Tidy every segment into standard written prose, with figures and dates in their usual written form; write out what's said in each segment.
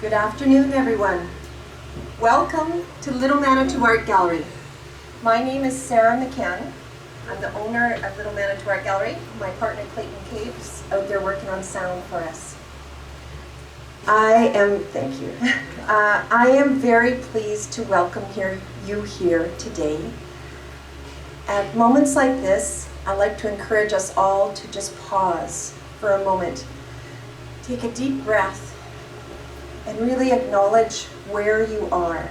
Good afternoon, everyone. Welcome to Little Manitou Art Gallery. My name is Sarah McCann. I'm the owner of Little Manitou Art Gallery. My partner Clayton Cave's out there working on sound for us. Thank you. I am very pleased to welcome you here today. At moments like this, I like to encourage us all to just pause for a moment. Take a deep breath and really acknowledge where you are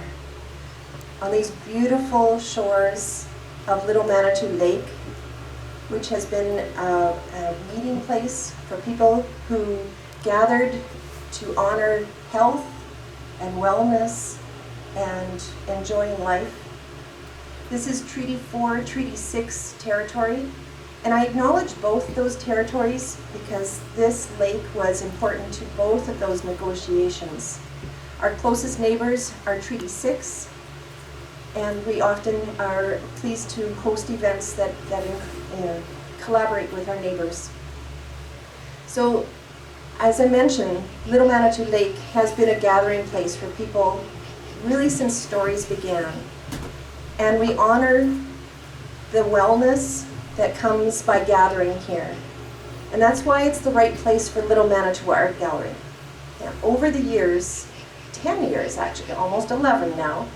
on these beautiful shores of Little Manitou Lake, which has been a meeting place for people who gathered to honor health and wellness and enjoying life. This is Treaty 4, Treaty 6 territory, and I acknowledge both those territories because this lake was important to both of those negotiations. Our closest neighbors are Treaty 6, and we often are pleased to host events that collaborate with our neighbors. So, as I mentioned, Little Manitou Lake has been a gathering place for people really since stories began. And we honor the wellness that comes by gathering here. And that's why it's the right place for Little Manitou Art Gallery. Now, over the years, 10 years actually, almost 11 now,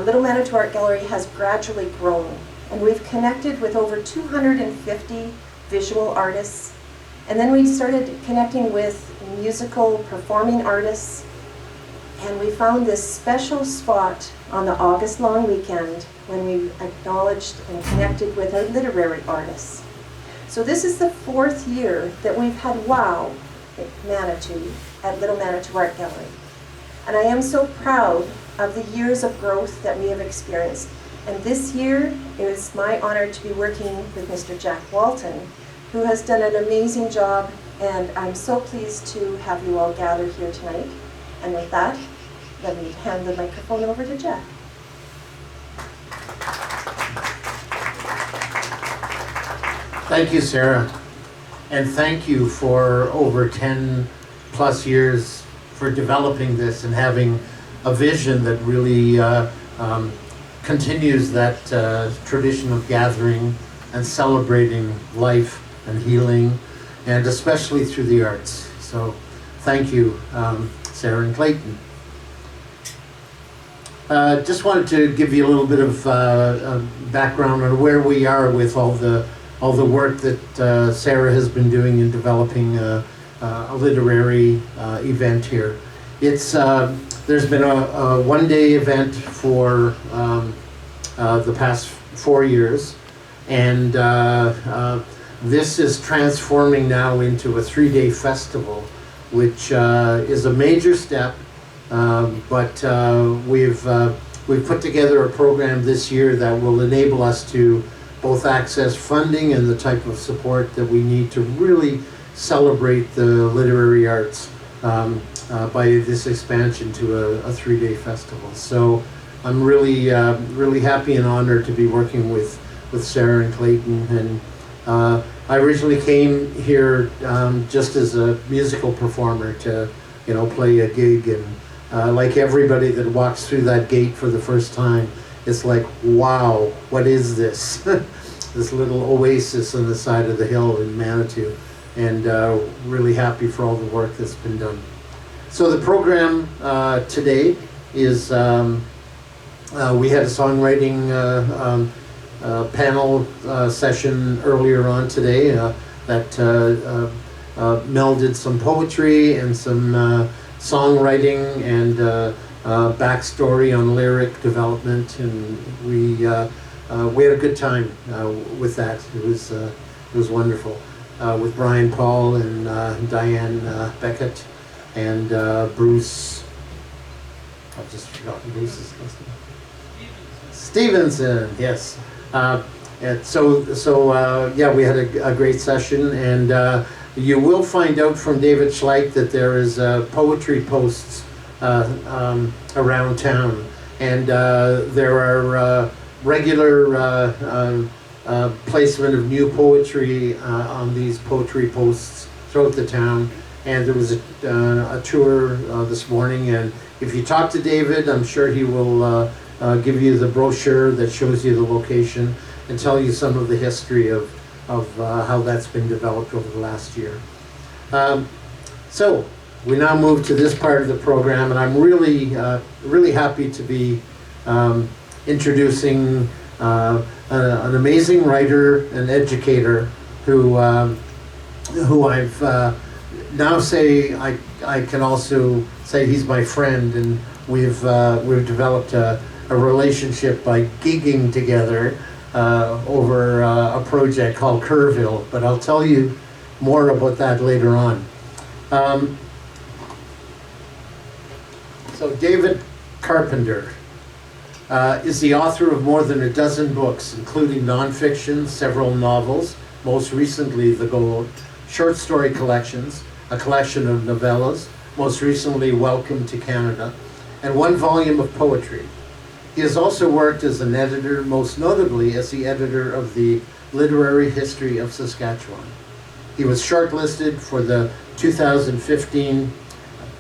Little Manitou Art Gallery has gradually grown. And we've connected with over 250 visual artists. And then we started connecting with musical performing artists. And we found this special spot on the August long weekend when we acknowledged and connected with our literary artists. So this is the 4th year that we've had WOW Manitou at Little Manitou Art Gallery. And I am so proud of the years of growth that we have experienced. And this year, it is my honor to be working with Mr. Jack Walton, who has done an amazing job, and I'm so pleased to have you all gathered here tonight. And with that, let me hand the microphone over to Jack. Thank you, Sarah. And thank you for over 10 plus years for developing this and having a vision that really continues that tradition of gathering and celebrating life and healing, and especially through the arts. So thank you, Sarah and Clayton. Just wanted to give you a little bit of background on where we are with all the work that Sarah has been doing in developing a literary event here. It's there's been a one-day event for the past 4 years, and this is transforming now into a 3-day festival, which is a major step. But we've put together a program this year that will enable us to both access funding and the type of support that we need to really celebrate the literary arts by this expansion to a 3-day festival. So I'm really happy and honored to be working with Sarah and Clayton. And I originally came here just as a musical performer to play a gig, and like everybody that walks through that gate for the first time, it's like, wow, what is this? This little oasis on the side of the hill in Manitou, and really happy for all the work that's been done. So the program today is, we had a songwriting panel session earlier on today that melded some poetry and some songwriting and backstory on lyric development, and we had a good time with that. It was wonderful with Brian Paul and Diane Beckett and Bruce. I've just forgotten Bruce's last name. Stevenson, yes. And so yeah, we had a great session, and you will find out from David Schleich that there is poetry posts around town, and there are regular placement of new poetry on these poetry posts throughout the town, And there was a tour this morning, and if you talk to David, I'm sure he will give you the brochure that shows you the location and tell you some of the history of how that's been developed over the last year. So we now move to this part of the program, and I'm really happy to be introducing an amazing writer and educator who I've now say I can also say he's my friend, and we've developed a relationship by gigging together over a project called Kerrville, but I'll tell you more about that later on. So David Carpenter is the author of more than a dozen books, including nonfiction, several novels, most recently The Gold, short story collections, a collection of novellas, most recently Welcome to Canada, and one volume of poetry. He has also worked as an editor, most notably as the editor of the Literary History of Saskatchewan. He was shortlisted for the 2015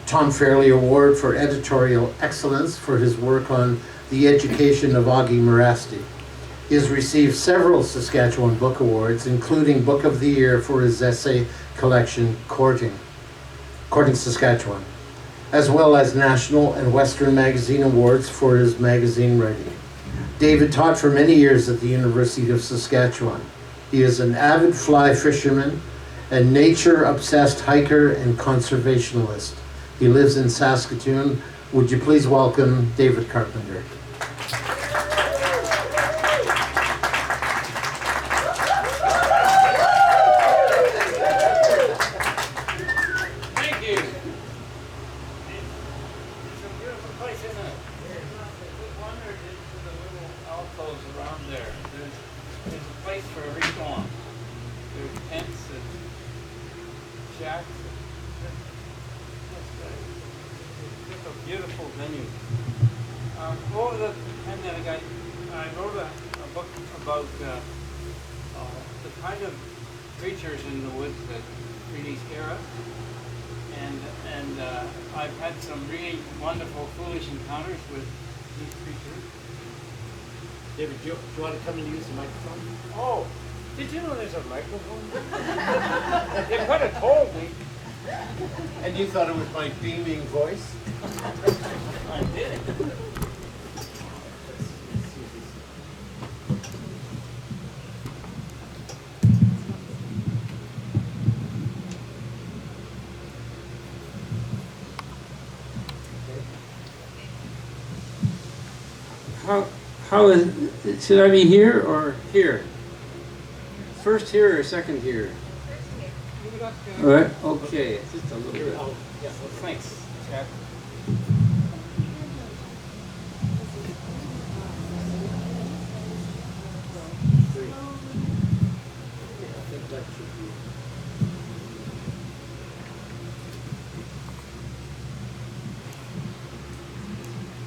Tom Fairley Award for Editorial Excellence for his work on the education of Augie Morasti. He has received several Saskatchewan Book Awards, including Book of the Year for his essay collection, Courting Saskatchewan, as well as National and Western Magazine Awards for his magazine writing. David taught for many years at the University of Saskatchewan. He is an avid fly fisherman, a nature-obsessed hiker and conservationalist. He lives in Saskatoon. Would you please welcome David Carpenter? Thank you. It's a beautiful place, isn't it? We wandered into the little alcoves around there. There's a place for every storm. There's tents and shacks. It's just a beautiful venue. Over the pandemic, I wrote a book about the kind of creatures in the woods that really scare us. And I've had some really wonderful, foolish encounters with these creatures. David, do you want to come and use the microphone? Oh, did you know there's a microphone? They could have told me. And you thought it was my beaming voice? I did. How is, should I be here or here? First here or second here? All right, okay, just a little bit. Yeah, well, thanks, Jack.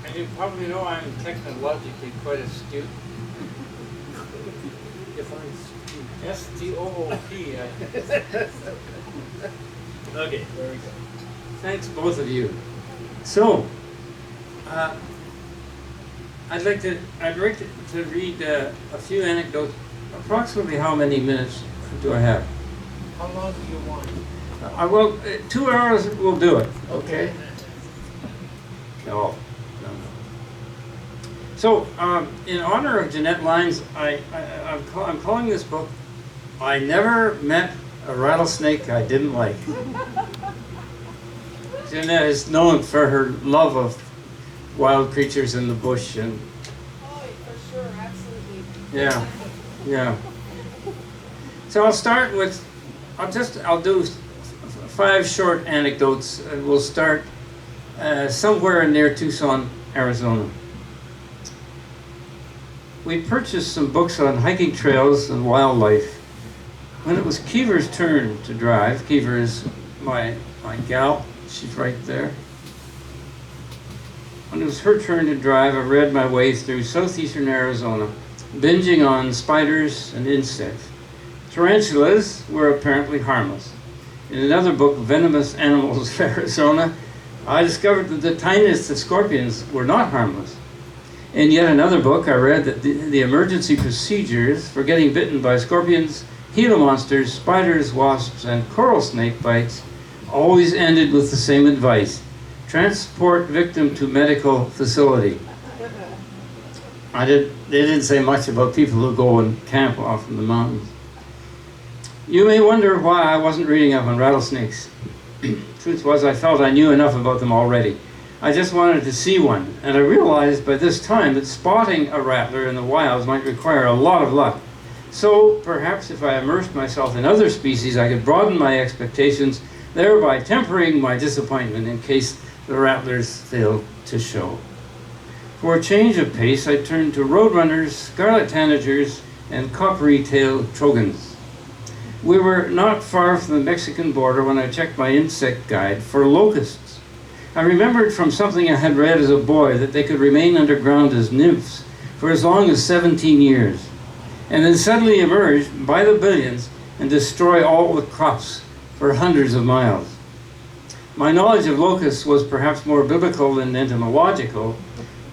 As you probably know, I'm technologically quite astute. S-T-O-O-P. Okay, there we go. Thanks, both of you. So, I'd like to read a few anecdotes. Approximately how many minutes do I have? How long do you want? Well, 2 hours will do it. Okay. No. So, in honor of Jeanette Lyons, I'm calling this book, I Never Met a Rattlesnake I Didn't Like. Jeanette is known for her love of wild creatures in the bush and... Oh, for sure, absolutely. Yeah, yeah. So I'll start with, I'll do 5 short anecdotes, and we'll start somewhere near Tucson, Arizona. We purchased some books on hiking trails and wildlife. When it was Keever's turn to drive, Keever is my gal, she's right there. When it was her turn to drive, I read my way through southeastern Arizona, binging on spiders and insects. Tarantulas were apparently harmless. In another book, Venomous Animals of Arizona, I discovered that the tiniest of scorpions were not harmless. In yet another book, I read that the emergency procedures for getting bitten by scorpions, Gila monsters, spiders, wasps, and coral snake bites always ended with the same advice: transport victim to medical facility. They didn't say much about people who go and camp off in the mountains. You may wonder why I wasn't reading up on rattlesnakes. Truth was, I felt I knew enough about them already. I just wanted to see one, and I realized by this time that spotting a rattler in the wilds might require a lot of luck. So perhaps if I immersed myself in other species, I could broaden my expectations, thereby tempering my disappointment in case the rattlers failed to show. For a change of pace, I turned to roadrunners, scarlet tanagers, and coppery-tailed trogons. We were not far from the Mexican border when I checked my insect guide for locusts. I remembered from something I had read as a boy that they could remain underground as nymphs for as long as 17 years, and then suddenly emerge by the billions and destroy all the crops for hundreds of miles. My knowledge of locusts was perhaps more biblical than entomological,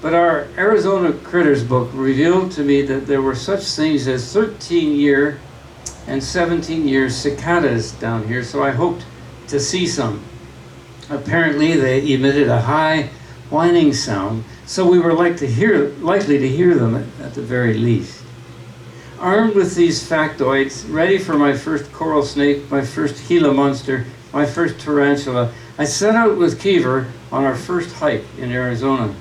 but our Arizona Critters book revealed to me that there were such things as 13-year and 17-year cicadas down here, so I hoped to see some. Apparently they emitted a high whining sound, so we were likely to hear them at the very least. Armed with these factoids, ready for my first coral snake, my first Gila monster, my first tarantula, I set out with Kiever on our first hike in Arizona.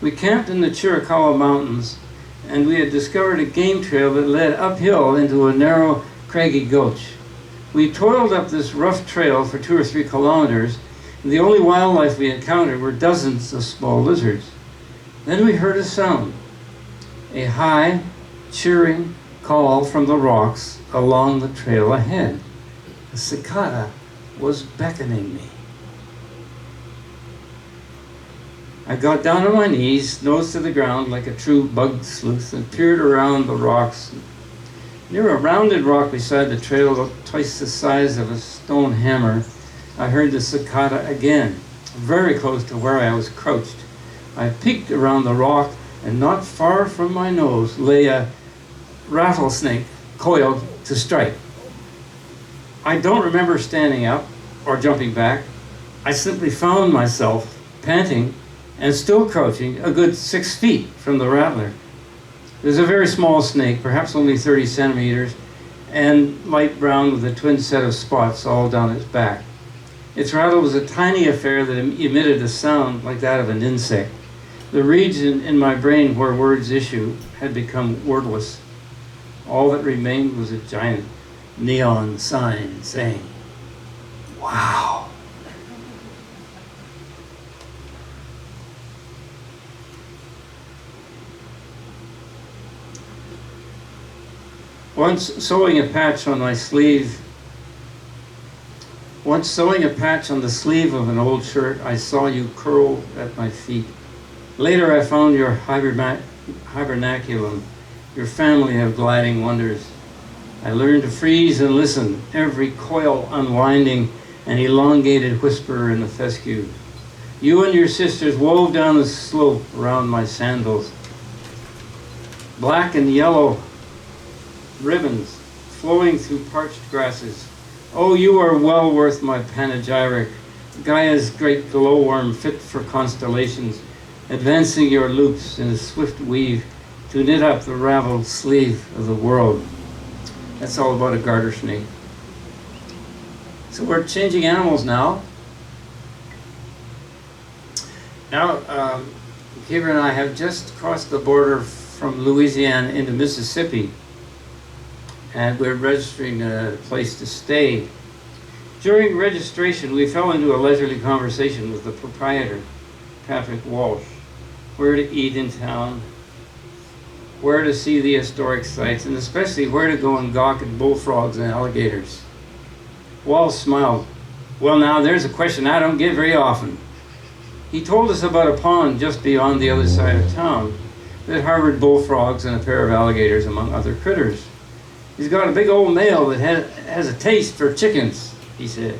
We camped in the Chiricahua Mountains, and we had discovered a game trail that led uphill into a narrow, craggy gulch. We toiled up this rough trail for 2 or 3 kilometers, and the only wildlife we encountered were dozens of small lizards. Then we heard a sound, a high, cheering call from the rocks along the trail ahead. A cicada was beckoning me. I got down on my knees, nose to the ground like a true bug sleuth, and peered around the rocks. Near a rounded rock beside the trail, twice the size of a stone hammer, I heard the cicada again, very close to where I was crouched. I peeked around the rock, and not far from my nose lay a rattlesnake coiled to strike. I don't remember standing up or jumping back. I simply found myself panting and still crouching a good 6 feet from the rattler. It was a very small snake, perhaps only 30 centimeters, and light brown with a twin set of spots all down its back. Its rattle was a tiny affair that emitted a sound like that of an insect. The region in my brain where words issue had become wordless. All that remained was a giant neon sign saying, "Wow." Once sewing a patch on the sleeve of an old shirt, I saw you curled at my feet. Later I found your hibernaculum, your family of gliding wonders. I learned to freeze and listen, every coil unwinding, an elongated whisper in the fescue. You and your sisters wove down the slope around my sandals. Black and yellow ribbons flowing through parched grasses. Oh, you are well worth my panegyric, Gaia's great glowworm fit for constellations, advancing your loops in a swift weave to knit up the raveled sleeve of the world. That's all about a garter snake. So we're changing animals now. Now, Kiever and I have just crossed the border from Louisiana into Mississippi, and we're registering a place to stay. During registration, we fell into a leisurely conversation with the proprietor, Patrick Walsh. Where to eat in town, where to see the historic sites, and especially where to go and gawk at bullfrogs and alligators. Walsh smiled. Well, now, there's a question I don't get very often. He told us about a pond just beyond the other side of town that harbored bullfrogs and a pair of alligators, among other critters. He's got a big old male that has a taste for chickens. he said.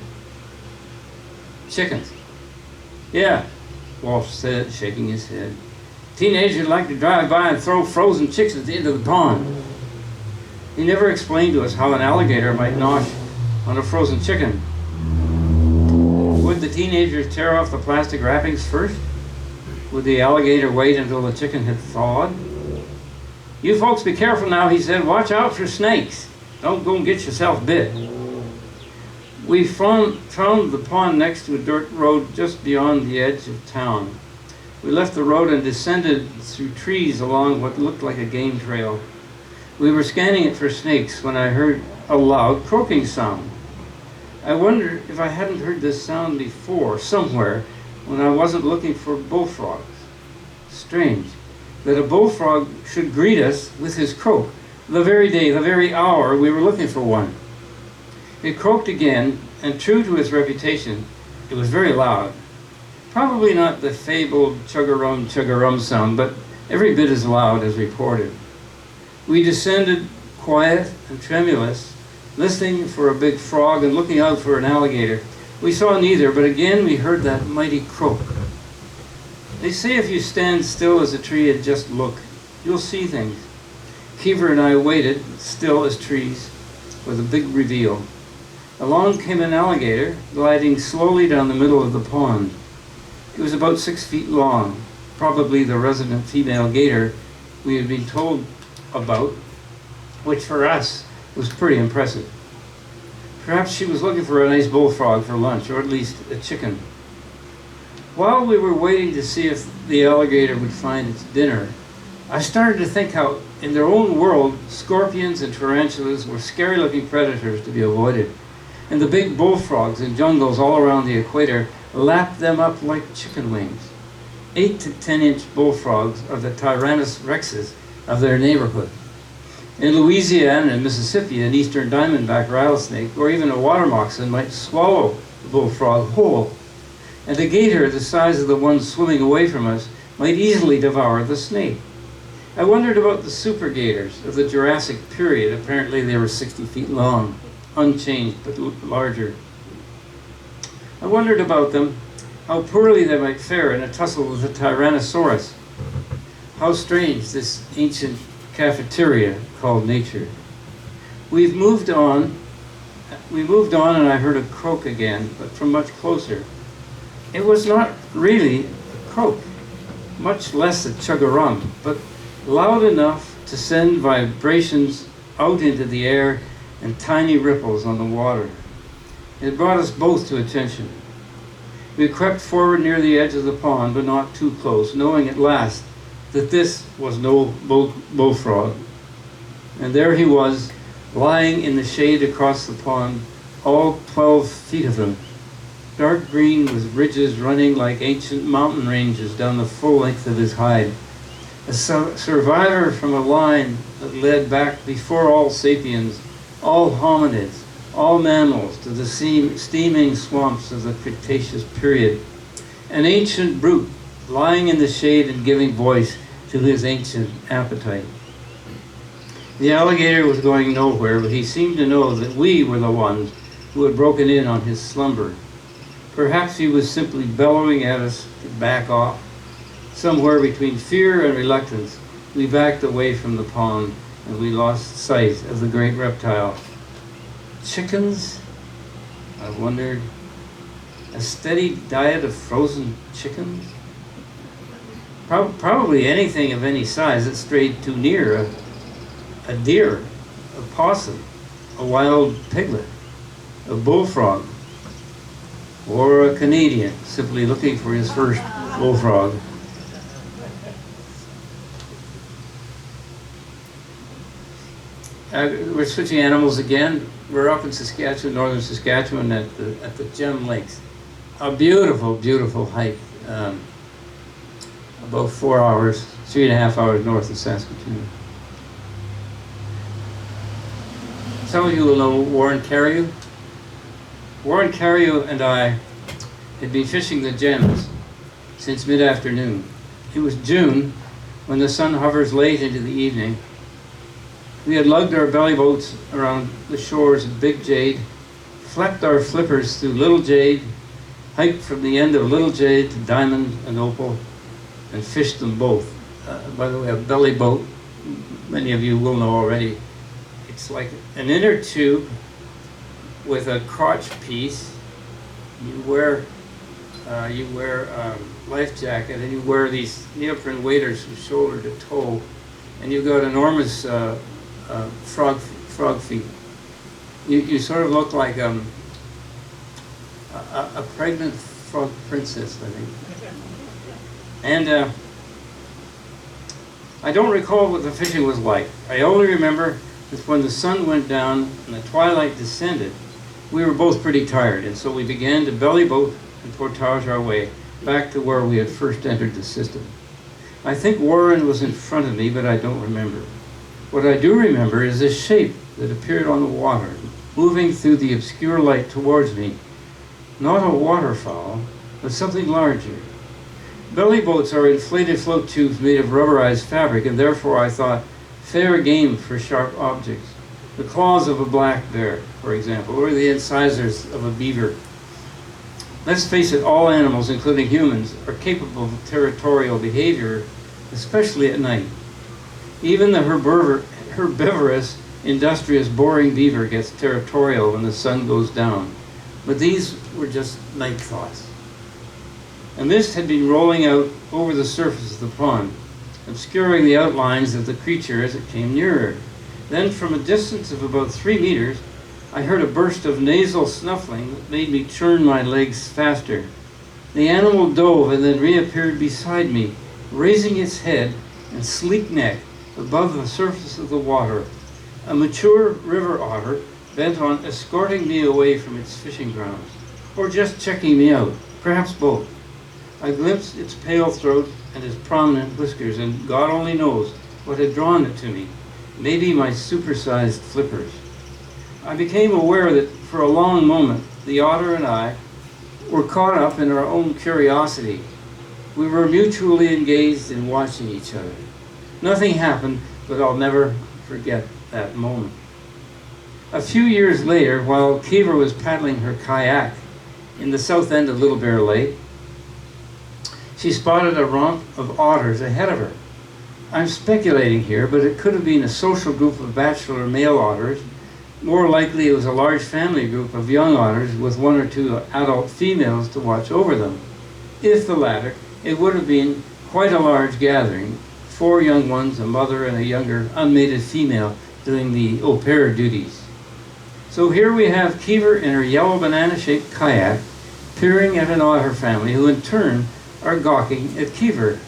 Chickens. Yeah, Walsh said, shaking his head. Teenagers like to drive by and throw frozen chickens into the pond. He never explained to us how an alligator might nosh on a frozen chicken. Would the teenagers tear off the plastic wrappings first? Would the alligator wait until the chicken had thawed? You folks be careful now, he said. Watch out for snakes. Don't go and get yourself bit. We found the pond next to a dirt road just beyond the edge of town. We left the road and descended through trees along what looked like a game trail. We were scanning it for snakes when I heard a loud croaking sound. I wondered if I hadn't heard this sound before, somewhere, when I wasn't looking for bullfrogs. Strange that a bullfrog should greet us with his croak, the very day, the very hour we were looking for one. It croaked again, and true to its reputation, it was very loud. Probably not the fabled chug-a-rum sound, but every bit as loud as reported. We descended, quiet and tremulous, listening for a big frog and looking out for an alligator. We saw neither, but again we heard that mighty croak. They say if you stand still as a tree and just look, you'll see things. Keever and I waited, still as trees, for the big reveal. Along came an alligator, gliding slowly down the middle of the pond. It was about 6 feet long, probably the resident female gator we had been told about, which for us was pretty impressive. Perhaps she was looking for a nice bullfrog for lunch, or at least a chicken. While we were waiting to see if the alligator would find its dinner, I started to think how, in their own world, scorpions and tarantulas were scary-looking predators to be avoided, and the big bullfrogs in jungles all around the equator lapped them up like chicken wings. 8 to 10-inch bullfrogs are the Tyrannus rexes of their neighborhood. In Louisiana and Mississippi, an eastern diamondback rattlesnake or even a water moccasin might swallow the bullfrog whole, and a gator the size of the one swimming away from us might easily devour the snake. I wondered about the super gators of the Jurassic period. Apparently they were 60 feet long, unchanged but larger. I wondered about them, how poorly they might fare in a tussle with a Tyrannosaurus. How strange this ancient cafeteria called nature. We moved on and I heard a croak again, but from much closer. It was not really a croak, much less a chug-a-rum, but loud enough to send vibrations out into the air and tiny ripples on the water. It brought us both to attention. We crept forward near the edge of the pond, but not too close, knowing at last that this was no bullfrog. And there he was, lying in the shade across the pond, all 12 feet of him, dark green with ridges running like ancient mountain ranges down the full length of his hide. A survivor from a line that led back before all sapiens, all hominids, all mammals, to the steaming swamps of the Cretaceous period. An ancient brute lying in the shade and giving voice to his ancient appetite. The alligator was going nowhere, but he seemed to know that we were the ones who had broken in on his slumber. Perhaps he was simply bellowing at us to back off. Somewhere between fear and reluctance, we backed away from the pond and we lost sight of the great reptile. Chickens? I wondered. A steady diet of frozen chickens? Probably anything of any size that strayed too near. A deer, a possum, a wild piglet, a bullfrog, or a Canadian simply looking for his first bullfrog. We're switching animals again. We're up in Saskatchewan, northern Saskatchewan, at the Gem Lakes. A beautiful, beautiful hike. About 4 hours, 3.5 hours north of Saskatoon. Some of you will know Warren Carreau. Warren Carreau and I had been fishing the Gems since mid-afternoon. It was June, when the sun hovers late into the evening. We had lugged our belly boats around the shores of Big Jade, flapped our flippers through Little Jade, hiked from the end of Little Jade to Diamond and Opal, and fished them both. By the way, a belly boat, many of you will know already, it's like an inner tube with a crotch piece. You wear life jacket, and you wear these neoprene waders from shoulder to toe, and you've got enormous frog feet. You sort of look like a pregnant frog princess, I think. And I don't recall what the fishing was like. I only remember that when the sun went down and the twilight descended, we were both pretty tired, and so we began to belly boat and portage our way back to where we had first entered the system. I think Warren was in front of me, but I don't remember. What I do remember is this shape that appeared on the water, moving through the obscure light towards me. Not a waterfowl, but something larger. Belly boats are inflated float tubes made of rubberized fabric, and therefore I thought fair game for sharp objects. The claws of a black bear, for example, or the incisors of a beaver. Let's face it, all animals, including humans, are capable of territorial behavior, especially at night. Even the herbivorous, industrious, boring beaver gets territorial when the sun goes down. But these were just night thoughts. A mist had been rolling out over the surface of the pond, obscuring the outlines of the creature as it came nearer. Then, from a distance of about 3 meters, I heard a burst of nasal snuffling that made me churn my legs faster. The animal dove and then reappeared beside me, raising its head and sleek neck above the surface of the water. A mature river otter bent on escorting me away from its fishing grounds, or just checking me out, perhaps both. I glimpsed its pale throat and its prominent whiskers, and God only knows what had drawn it to me. Maybe my supersized flippers. I became aware that for a long moment, the otter and I were caught up in our own curiosity. We were mutually engaged in watching each other. Nothing happened, but I'll never forget that moment. A few years later, while Kiva was paddling her kayak in the south end of Little Bear Lake, she spotted a romp of otters ahead of her. I'm speculating here, but it could have been a social group of bachelor male otters. More likely it was a large family group of young otters with 1 or 2 adult females to watch over them. If the latter, it would have been quite a large gathering, 4 young ones, a mother and a younger unmated female doing the au pair duties. So here we have Kiva in her yellow banana-shaped kayak, peering at an otter family who in turn are gawking at Kiva.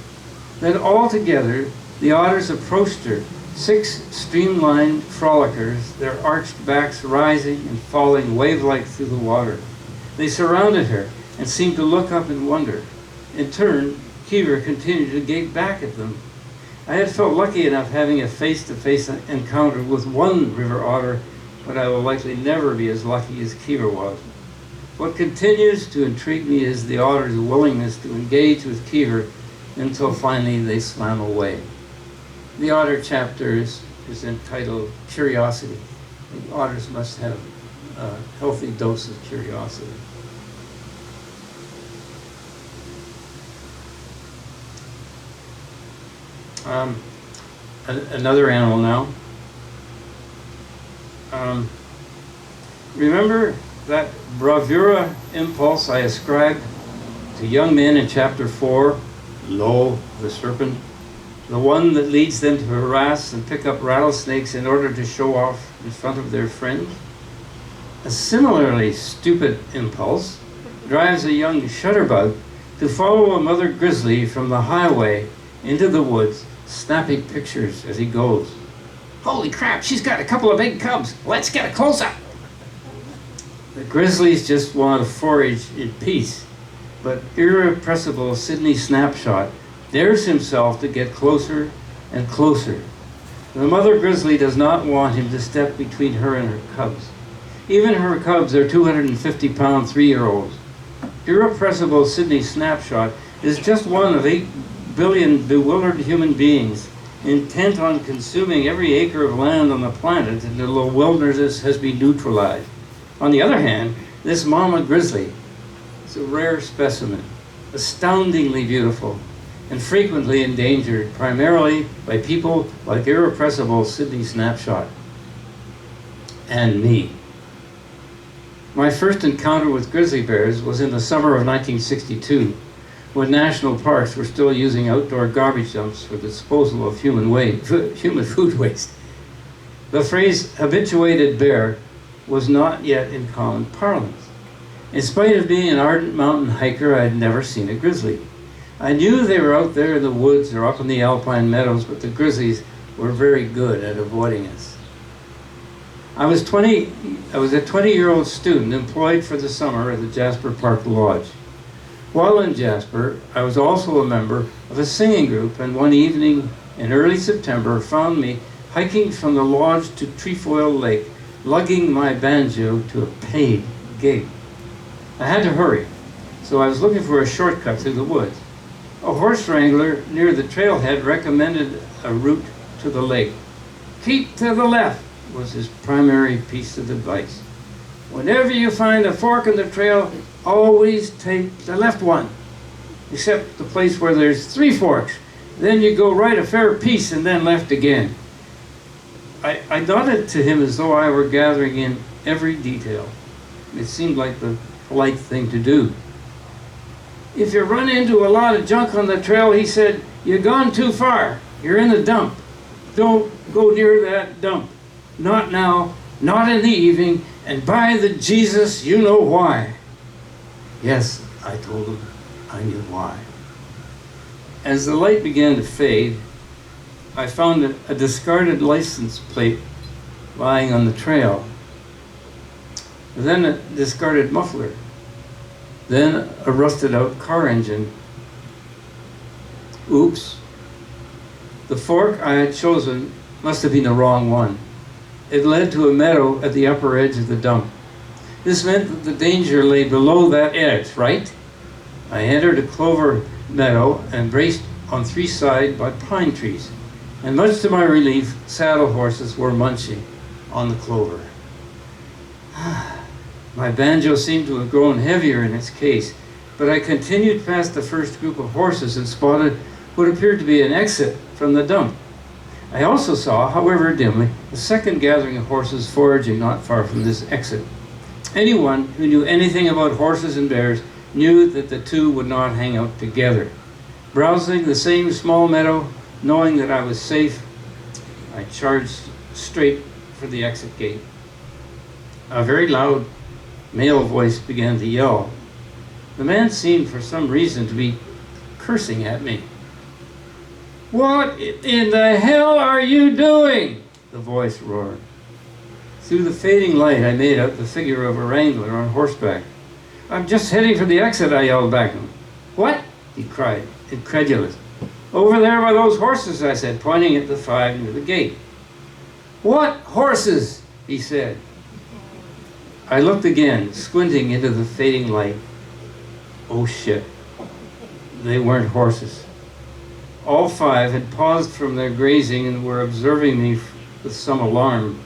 Then all together, the otters approached her, 6 streamlined frolickers, their arched backs rising and falling wave-like through the water. They surrounded her and seemed to look up in wonder. In turn, Kiva continued to gape back at them. I had felt lucky enough having a face-to-face encounter with one river otter, but I will likely never be as lucky as Kiva was. What continues to intrigue me is the otter's willingness to engage with Kiva until finally they swam away. The otter chapter is entitled Curiosity. The otters must have a healthy dose of curiosity. Another animal now. Remember that bravura impulse I ascribed to young men in chapter 4, Lo, the serpent, the one that leads them to harass and pick up rattlesnakes in order to show off in front of their friends? A similarly stupid impulse drives a young shutterbug to follow a mother grizzly from the highway into the woods, snapping pictures as he goes. Holy crap, she's got a couple of big cubs. Let's get a close-up. The grizzlies just want to forage in peace, but irrepressible Sydney Snapshot dares himself to get closer and closer. The mother grizzly does not want him to step between her and her cubs. Even her cubs are 250-pound 3-year-olds. Irrepressible Sydney Snapshot is just one of 8 billion bewildered human beings intent on consuming every acre of land on the planet until the wilderness has been neutralized. On the other hand, this mama grizzly is a rare specimen, astoundingly beautiful, and frequently endangered, primarily by people like irrepressible Sydney Snapshot and me. My first encounter with grizzly bears was in the summer of 1962, when national parks were still using outdoor garbage dumps for the disposal of human food waste. The phrase habituated bear was not yet in common parlance. In spite of being an ardent mountain hiker, I had never seen a grizzly. I knew they were out there in the woods or up in the alpine meadows, but the grizzlies were very good at avoiding us. I was a 20-year-old student employed for the summer at the Jasper Park Lodge. While in Jasper, I was also a member of a singing group, and one evening in early September found me hiking from the lodge to Trefoil Lake, lugging my banjo to a paid gig. I had to hurry, so I was looking for a shortcut through the woods. A horse wrangler near the trailhead recommended a route to the lake. "Keep to the left," was his primary piece of advice. "Whenever you find a fork in the trail, always take the left one, except the place where there's 3 forks. Then you go right a fair piece and then left again." I nodded to him as though I were gathering in every detail. It seemed like the polite thing to do. "If you run into a lot of junk on the trail," he said, "you've gone too far. You're in the dump. Don't go near that dump. Not now, not in the evening, and by the Jesus, you know why." Yes, I told him I knew why. As the light began to fade, I found a discarded license plate lying on the trail. Then a discarded muffler. Then a rusted out car engine. Oops. The fork I had chosen must have been the wrong one. It led to a meadow at the upper edge of the dump. This meant that the danger lay below that edge, right? I entered a clover meadow and braced on 3 sides by pine trees. And much to my relief, saddle horses were munching on the clover. My banjo seemed to have grown heavier in its case, but I continued past the first group of horses and spotted what appeared to be an exit from the dump. I also saw, however dimly, a second gathering of horses foraging not far from this exit. Anyone who knew anything about horses and bears knew that the two would not hang out together. Browsing the same small meadow, knowing that I was safe, I charged straight for the exit gate. A very loud male voice began to yell. The man seemed for some reason to be cursing at me. "What in the hell are you doing?" the voice roared. Through the fading light, I made out the figure of a wrangler on horseback. "I'm just heading for the exit," I yelled back at him. "What?" he cried, incredulous. "Over there by those horses," I said, pointing at the 5 near the gate. "What horses?" he said. I looked again, squinting into the fading light. Oh shit. They weren't horses. All 5 had paused from their grazing and were observing me with some alarm.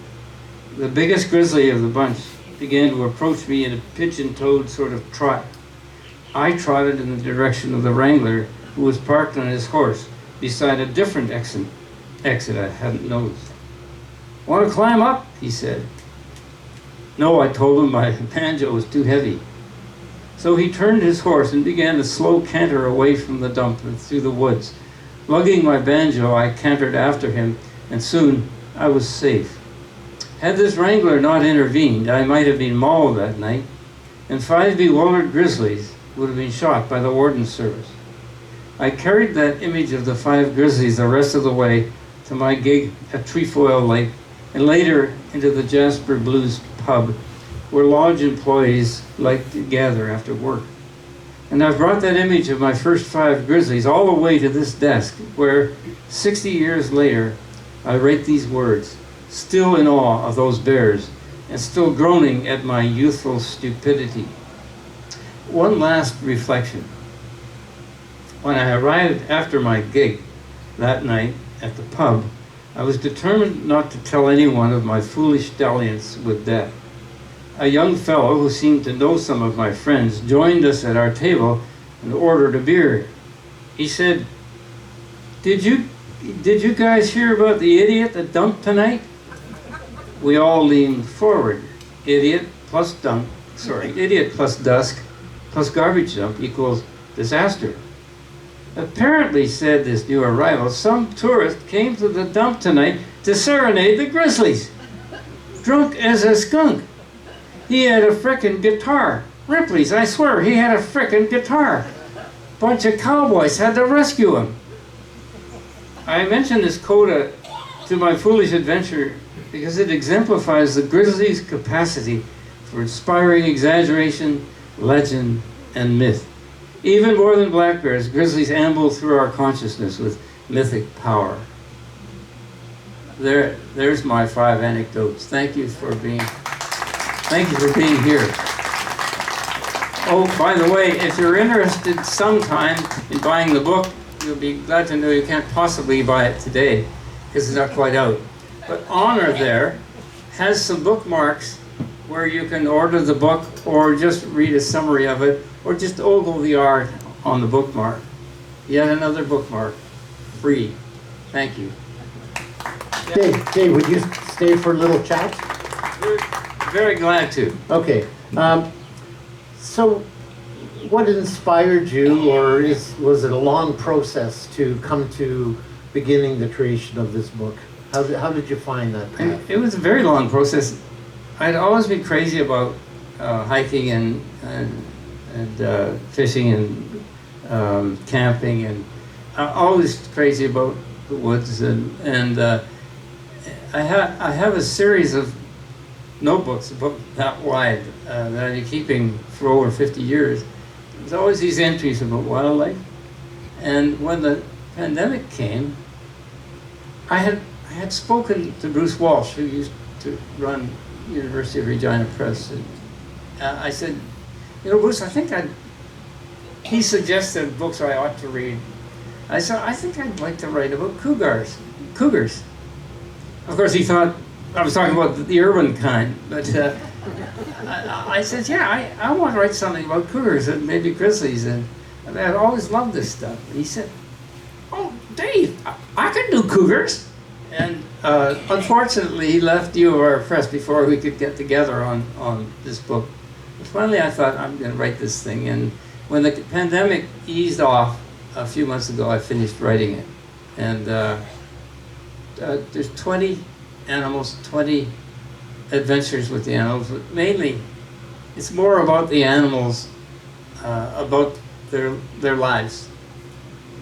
The biggest grizzly of the bunch began to approach me in a pigeon-toed sort of trot. I trotted in the direction of the wrangler, who was parked on his horse beside a different exit I hadn't noticed. "Want to climb up?" he said. No, I told him my banjo was too heavy. So he turned his horse and began to slow canter away from the dump and through the woods. Lugging my banjo, I cantered after him, and soon I was safe. Had this wrangler not intervened, I might have been mauled that night, and 5 bewildered grizzlies would have been shot by the warden's service. I carried that image of the 5 grizzlies the rest of the way to my gig at Trefoil Lake, and later into the Jasper Blues pub, where lodge employees liked to gather after work. And I've brought that image of my first 5 grizzlies all the way to this desk, where 60 years later, I write these words, still in awe of those bears, and still groaning at my youthful stupidity. One last reflection. When I arrived after my gig that night at the pub, I was determined not to tell anyone of my foolish dalliance with death. a young fellow who seemed to know some of my friends joined us at our table and ordered a beer. He said, Did you guys hear about the idiot that dumped tonight?" We all leaned forward. Idiot plus dusk plus garbage dump equals disaster. Apparently, said this new arrival, some tourist came to the dump tonight to serenade the Grizzlies. Drunk as a skunk. He had a frickin' guitar. Ripley's, I swear, he had a frickin' guitar. Bunch of cowboys had to rescue him. I mention this coda to my foolish adventure because it exemplifies the Grizzlies' capacity for inspiring exaggeration, legend, and myth. Even more than black bears, grizzlies amble through our consciousness with mythic power. There's my 5 anecdotes. Thank you for being here. Oh, by the way, if you're interested sometime in buying the book, you'll be glad to know you can't possibly buy it today because it's not quite out. But Honor there has some bookmarks where you can order the book or just read a summary of it or just ogle the art on the bookmark. Yet another bookmark, free. Thank you. Dave, would you stay for a little chat? Very glad to. Okay. So, what inspired you, or was it a long process to come to beginning the creation of this book? How did you find that path? It was a very long process. I'd always been crazy about hiking and fishing and camping, and always crazy about the woods. And I have a series of notebooks about that wide that I've been keeping for over 50 years. There's always these entries about wildlife. And when the pandemic came, I had spoken to Bruce Walsh, who used to run University of Regina Press. And I said, Bruce, he suggested books I ought to read. I said, I think I'd like to write about cougars. Of course, he thought I was talking about the urban kind, but I said, yeah, I want to write something about cougars and maybe grizzlies, and I'd always loved this stuff. And he said, oh, Dave, I can do cougars. And unfortunately, he left U of R Press before we could get together on this book. But finally, I thought, I'm going to write this thing. And when the pandemic eased off a few months ago, I finished writing it. And there's 20 animals, 20 adventures with the animals, but mainly it's more about the animals, about their lives,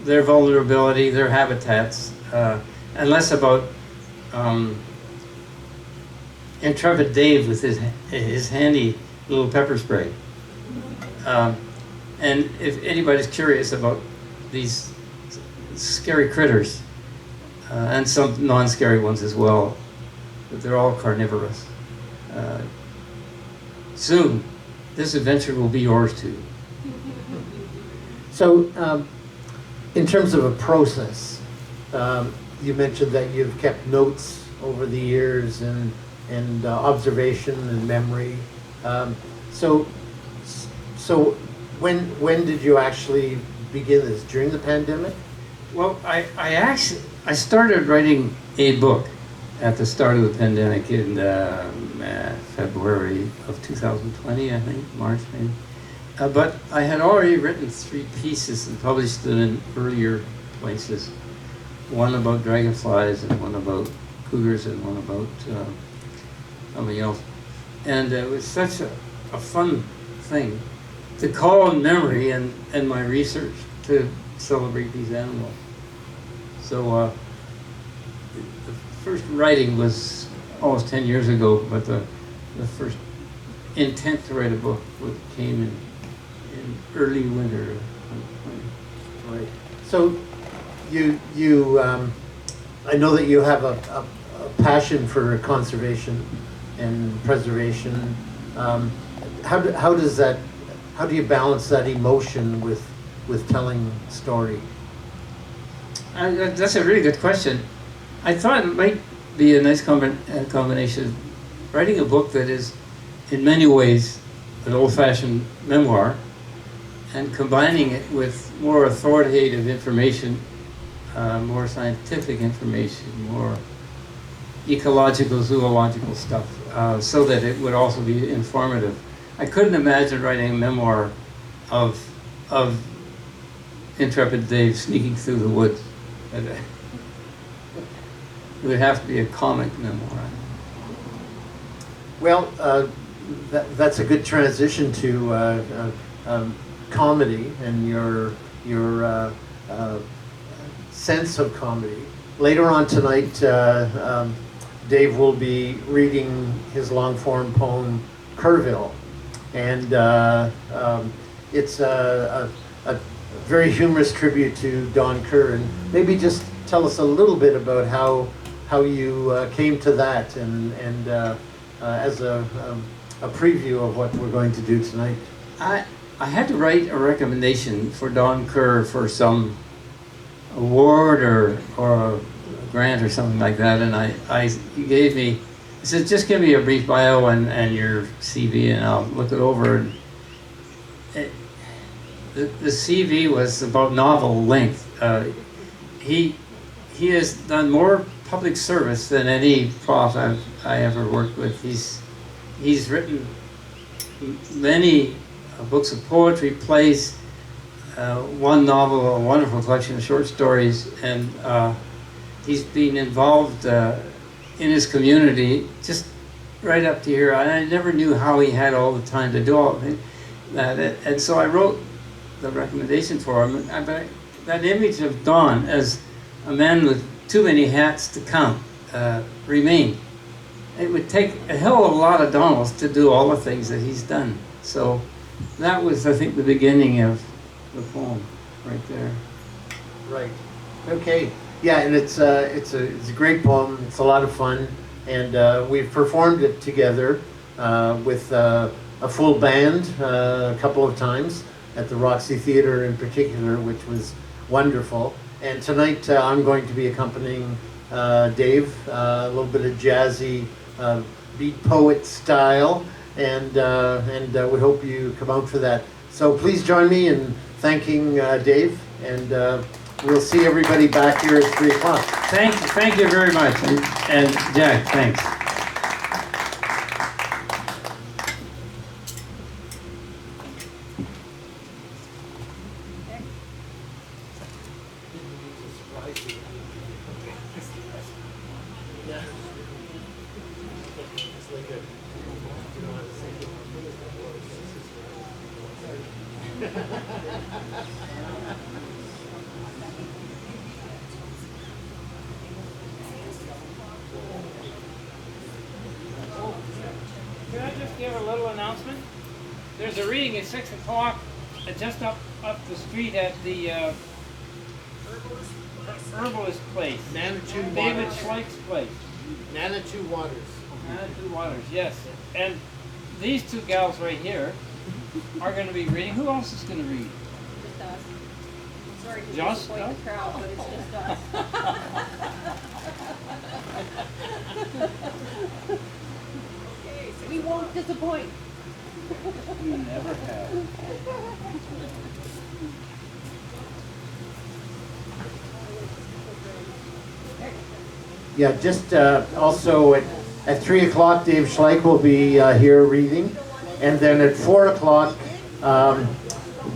their vulnerability, their habitats, and less about intrepid Dave with his handy little pepper spray. And if anybody's curious about these scary critters, and some non-scary ones as well, but they're all carnivorous. Soon, this adventure will be yours too. So, in terms of a process, you mentioned that you've kept notes over the years and observation and memory. So when did you actually begin this? During the pandemic? Well, I started writing a book at the start of the pandemic in February of 2020, I think, March maybe. But I had already written 3 pieces and published them in earlier places. One about dragonflies, and one about cougars, and one about something else. And it was such a fun thing to call on memory and my research to celebrate these animals. So the first writing was almost 10 years ago, but the first intent to write a book came in early winter. Right. So you I know that you have a passion for conservation and preservation. How do you balance that emotion with telling story? That's a really good question. I thought it might be a nice combination of writing a book that is in many ways, an old-fashioned memoir, and combining it with more authoritative information, more scientific information, more ecological, zoological stuff, so that it would also be informative. I couldn't imagine writing a memoir of intrepid Dave sneaking through the woods. It would have to be a comic memoir. Well, that's a good transition to comedy and your sense of comedy. Later on tonight, Dave will be reading his long-form poem, Kerrville. And it's a very humorous tribute to Don Kerr. And maybe just tell us a little bit about how you came to that, and as a preview of what we're going to do tonight. I had to write a recommendation for Don Kerr for some award or a grant or something like that, and he gave me, he said, just give me a brief bio and your CV and I'll look it over. And the CV was about novel length. He has done more public service than any prof I ever worked with. He's written many books of poetry, plays, one novel, a wonderful collection of short stories, and he's been involved in his community just right up to here. I never knew how he had all the time to do all of that, and so I wrote the recommendation for him. But that image of Don as a man with too many hats to count remained. It would take a hell of a lot of Donalds to do all the things that he's done. So that was, I think, the beginning of the poem right there. Right. Okay. Yeah, and it's a great poem. It's a lot of fun, and we've performed it together with a full band a couple of times at the Roxy Theatre in particular, which was wonderful. And tonight I'm going to be accompanying Dave, a little bit of jazzy beat poet style, and we hope you come out for that. So please join me in thanking Dave, and we'll see everybody back here at 3 o'clock. Thank you very much, and Jack, thanks. Can I just give a little announcement? There's a reading at 6 o'clock, just up the street at the herbalist place. Manitou David Waters. Schleich's place. Manitou Waters. Manitou Waters, yes. And these two gals right here are going to be reading. Who else is going to read? Just us. Sorry to Just disappoint us? the crowd, but it's just us. We won't disappoint. You never have. Yeah, just also at 3 o'clock, Dave Schleich will be here reading. And then at 4 o'clock,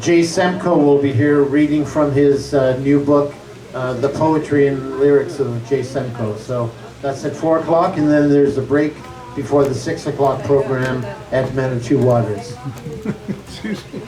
Jay Semko will be here reading from his new book, The Poetry and Lyrics of Jay Semko. So that's at 4 o'clock, and then there's a break before the 6 o'clock program at Manitou Waters. Excuse me.